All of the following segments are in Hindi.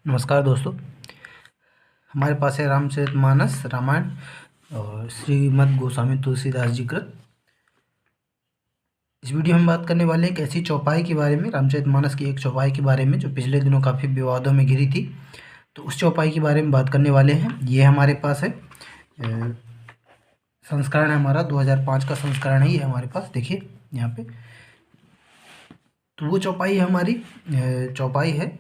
नमस्कार दोस्तों। हमारे पास है रामचरितमानस रामायण और श्रीमद् गोस्वामी तुलसीदास जी कृत। इस वीडियो में बात करने वाले एक ऐसी चौपाई के बारे में, रामचरितमानस की एक चौपाई के बारे में जो पिछले दिनों काफ़ी विवादों में घिरी थी। तो उस चौपाई के बारे में बात करने वाले हैं। ये हमारे पास है, संस्करण है हमारा 2005 का संस्करण है ये हमारे पास, देखिए यहाँ पे। तो वो चौपाई हमारी चौपाई है,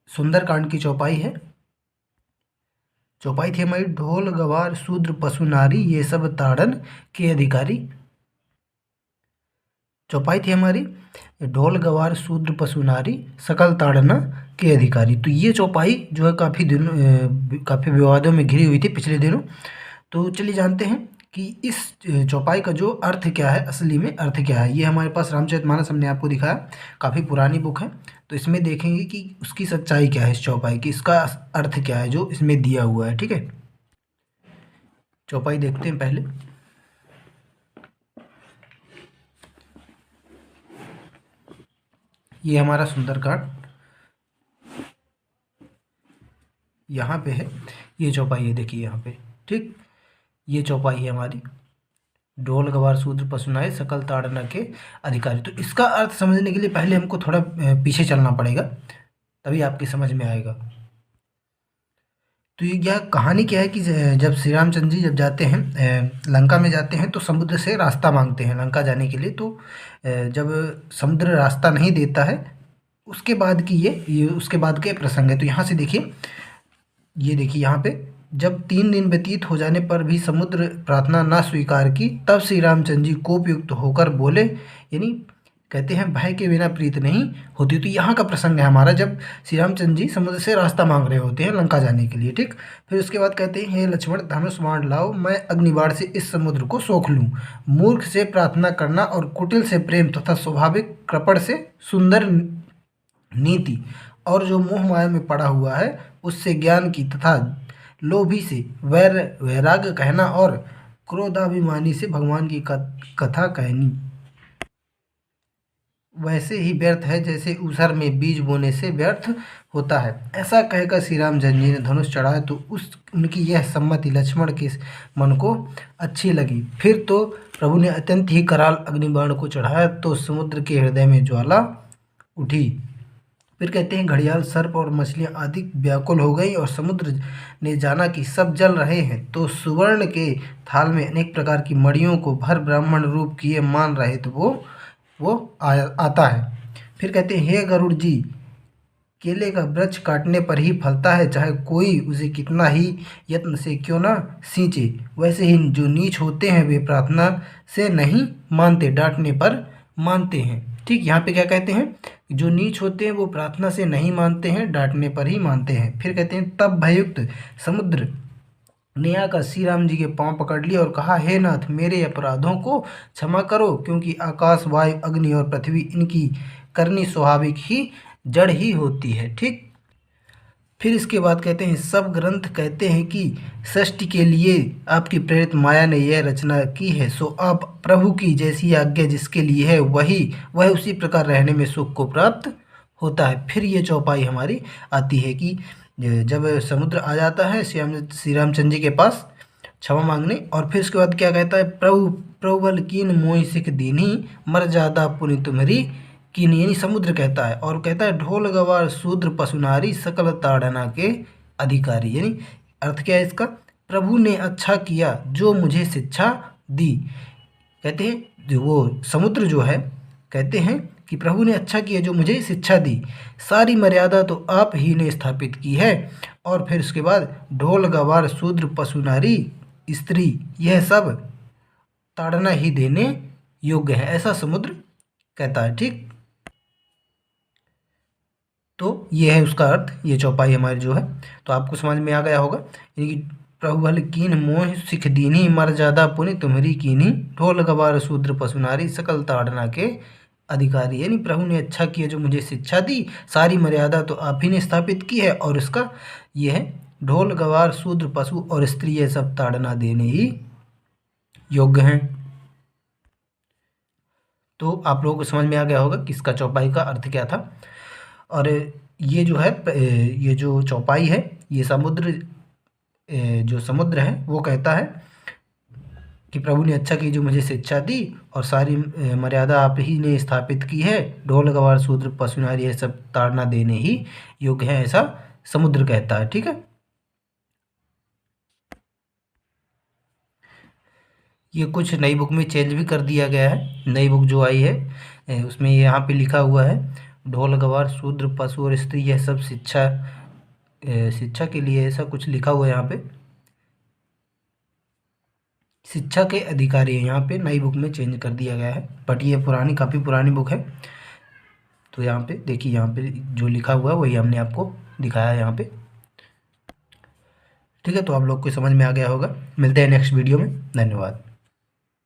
सुंदरकांड की चौपाई है। चौपाई थी हमारी, ढोल गवार शूद्र पशु नारी ये सब ताड़न के अधिकारी। चौपाई थी हमारी, ढोल गवार शूद्र पशु नारी सकल ताड़ना के अधिकारी। तो ये चौपाई जो है काफ़ी विवादों में घिरी हुई थी पिछले दिनों। तो चलिए जानते हैं कि इस चौपाई का जो अर्थ क्या है, असली में अर्थ क्या है। ये हमारे पास रामचरितमानस हमने आपको दिखाया, काफ़ी पुरानी बुक है। तो इसमें देखेंगे कि उसकी सच्चाई क्या है, इस चौपाई की, इसका अर्थ क्या है जो इसमें दिया हुआ है। ठीक है, चौपाई देखते हैं पहले। ये हमारा सुंदरकांड यहाँ पे है, ये चौपाई है, देखिए यहाँ पे। ठीक, ये चौपाई है हमारी, ढोल गवार शूद्र पशुनाए सकल ताड़ना के अधिकारी। तो इसका अर्थ समझने के लिए पहले हमको थोड़ा पीछे चलना पड़ेगा, तभी आपकी समझ में आएगा। तो ये क्या कहानी क्या है कि जब श्री रामचंद्र जी जब जाते हैं लंका में जाते हैं, तो समुद्र से रास्ता मांगते हैं लंका जाने के लिए। तो जब समुद्र रास्ता नहीं देता है, उसके बाद की ये उसके बाद के प्रसंग है। तो यहाँ से देखिए, ये देखिए यहाँ पे, जब 3 दिन व्यतीत हो जाने पर भी समुद्र प्रार्थना ना स्वीकार की, तब श्री रामचंद्र जी कोपयुक्त होकर बोले, यानी कहते हैं भय के बिना प्रीत नहीं होती। तो यहाँ का प्रसंग है हमारा, जब श्री रामचंद्र जी समुद्र से रास्ता मांग रहे होते हैं लंका जाने के लिए। ठीक, फिर उसके बाद कहते हैं, हे लक्ष्मण धनुष बाण लाओ, मैं अग्निबाण से इस समुद्र को सोख लूँ। मूर्ख से प्रार्थना करना और कुटिल से प्रेम तथा स्वाभाविक कृपण से सुंदर नीति, और जो मोह माया में पड़ा हुआ है उससे ज्ञान की, तथा लोभी से वैराग्य कहना, और क्रोधाभिमानी से भगवान की कथा कहनी वैसे ही व्यर्थ है जैसे ऊसर में बीज बोने से व्यर्थ होता है। ऐसा कहकर श्री रामचंद्र जी ने धनुष चढ़ाया। तो उनकी यह सम्मति लक्ष्मण के मन को अच्छी लगी। फिर तो प्रभु ने अत्यंत ही कराल अग्निबाण को चढ़ाया, तो समुद्र के हृदय में ज्वाला उठी। फिर कहते हैं, घड़ियाल सर्प और मछलियां आदि व्याकुल हो गई, और समुद्र ने जाना कि सब जल रहे हैं। तो सुवर्ण के थाल में अनेक प्रकार की मणियों को भर ब्राह्मण रूप किए मान रहे, तो वो आता है। फिर कहते हैं, हे गरुड़ जी, केले का वृक्ष काटने पर ही फलता है, चाहे कोई उसे कितना ही यत्न से क्यों ना सींचे। वैसे ही जो नीच होते हैं वे प्रार्थना से नहीं मानते, डांटने पर मानते हैं। ठीक, यहाँ पे क्या कहते हैं, जो नीच होते हैं वो प्रार्थना से नहीं मानते हैं, डांटने पर ही मानते हैं। फिर कहते हैं, तब भययुक्त समुद्र ने आकर श्री राम जी के पांव पकड़ लिए और कहा, हे नाथ, मेरे अपराधों को क्षमा करो, क्योंकि आकाश वायु अग्नि और पृथ्वी इनकी करनी स्वाभाविक ही जड़ ही होती है। ठीक, फिर इसके बाद कहते हैं, सब ग्रंथ कहते हैं कि सृष्टि के लिए आपकी प्रेरित माया ने यह रचना की है, सो आप प्रभु की जैसी आज्ञा जिसके लिए है वह उसी प्रकार रहने में सुख को प्राप्त होता है। फिर ये चौपाई हमारी आती है कि जब समुद्र आ जाता है श्री रामचंद्र जी के पास क्षमा मांगने, और फिर उसके बाद क्या कहता है, प्रभु प्रभुबल कीन मोहि सिख दीनी, मर जादा पुनि तुम्हारी कीन, यानी समुद्र कहता है। और कहता है, ढोल गवार शूद्र पशुनारी सकल ताड़ना के अधिकारी। यानी अर्थ क्या है इसका, प्रभु ने अच्छा किया जो मुझे शिक्षा दी। कहते हैं जो वो समुद्र जो है, कहते हैं कि प्रभु ने अच्छा किया जो मुझे शिक्षा दी, सारी मर्यादा तो आप ही ने स्थापित की है। और फिर उसके बाद, ढोल गवार शूद्र पशुनारी स्त्री यह सब ताड़ना ही देने योग्य है, ऐसा समुद्र कहता है। ठीक, तो ये है उसका अर्थ, ये चौपाई हमारी जो है। तो आपको समझ में आ गया होगा, यानी कि प्रभु भल कीन मोह सिख दीनी, मर जादा पुनि तुम्हारी कीनी, ढोल गवार शूद्र पशुनारी सकल ताड़ना के अधिकारी। यानी प्रभु ने अच्छा किया जो मुझे शिक्षा दी, सारी मर्यादा तो आप ही ने स्थापित की है, और इसका ये है, ढोल गवार शूद्र पशु और स्त्री ये सब ताड़ना देने ही योग्य हैं। तो आप लोगों को समझ में आ गया होगा कि इसका चौपाई का अर्थ क्या था। और ये जो है ये जो चौपाई है, ये समुद्र जो समुद्र है वो कहता है कि प्रभु ने अच्छा की जो मुझे शिक्षा दी, और सारी मर्यादा आप ही ने स्थापित की है। ढोल गवार शूद्र पशु नारी ये सब ताड़ना देने ही योग्य है, ऐसा समुद्र कहता है। ठीक है, ये कुछ नई बुक में चेंज भी कर दिया गया है। नई बुक जो आई है उसमें यहाँ पे लिखा हुआ है ढोल गवार शूद्र पशु और स्त्री यह सब शिक्षा शिक्षा के लिए, ऐसा कुछ लिखा हुआ है यहाँ पे, शिक्षा के अधिकारी है। यहाँ पे नई बुक में चेंज कर दिया गया है, बट ये पुरानी, काफ़ी पुरानी बुक है। तो यहाँ पे देखिए, यहाँ पे जो लिखा हुआ है वही हमने आपको दिखाया है यहाँ पे। ठीक है, तो आप लोग को समझ में आ गया होगा। मिलते हैं नेक्स्ट वीडियो में, धन्यवाद।